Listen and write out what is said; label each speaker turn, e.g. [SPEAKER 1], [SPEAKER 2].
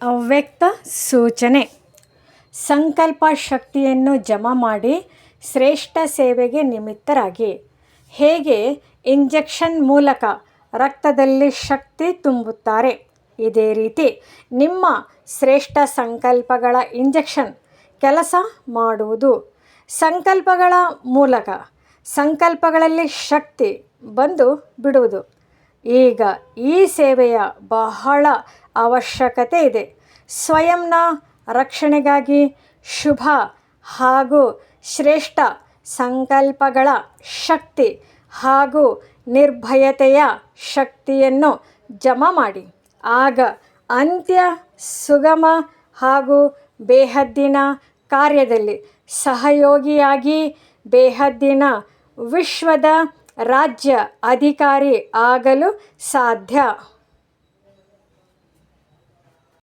[SPEAKER 1] ಅವ್ಯಕ್ತ ಸೂಚನೆ. ಸಂಕಲ್ಪ ಶಕ್ತಿಯನ್ನು ಜಮಾ ಮಾಡಿ ಶ್ರೇಷ್ಠ ಸೇವೆಗೆ ನಿಮಿತ್ತರಾಗಿ. ಹೇಗೆ ಇಂಜೆಕ್ಷನ್ ಮೂಲಕ ರಕ್ತದಲ್ಲಿ ಶಕ್ತಿ ತುಂಬುತ್ತಾರೆ, ಇದೇ ರೀತಿ ನಿಮ್ಮ ಶ್ರೇಷ್ಠ ಸಂಕಲ್ಪಗಳ ಇಂಜೆಕ್ಷನ್ ಕೆಲಸ ಮಾಡುವುದು. ಸಂಕಲ್ಪಗಳ ಮೂಲಕ ಸಂಕಲ್ಪಗಳಲ್ಲಿ ಶಕ್ತಿ ಬಂದು ಬಿಡುವುದು. ಈಗ ಈ ಸೇವೆಯ ಬಹಳ ಅವಶ್ಯಕತೆ ಇದೆ. ಸ್ವಯಂನ ರಕ್ಷಣೆಗಾಗಿ ಶುಭ ಹಾಗೂ ಶ್ರೇಷ್ಠ ಸಂಕಲ್ಪಗಳ ಶಕ್ತಿ ಹಾಗೂ ನಿರ್ಭಯತೆಯ ಶಕ್ತಿಯನ್ನು ಜಮಾ ಮಾಡಿ. ಆಗ ಅಂತ್ಯ ಸುಗಮ ಹಾಗೂ ಬೇಹದ್ದಿನ ಕಾರ್ಯದಲ್ಲಿ ಸಹಯೋಗಿಯಾಗಿ ಬೇಹದ್ದಿನ ವಿಶ್ವದ ರಾಜ್ಯ ಅಧಿಕಾರಿ ಆಗಲು ಸಾಧ್ಯ.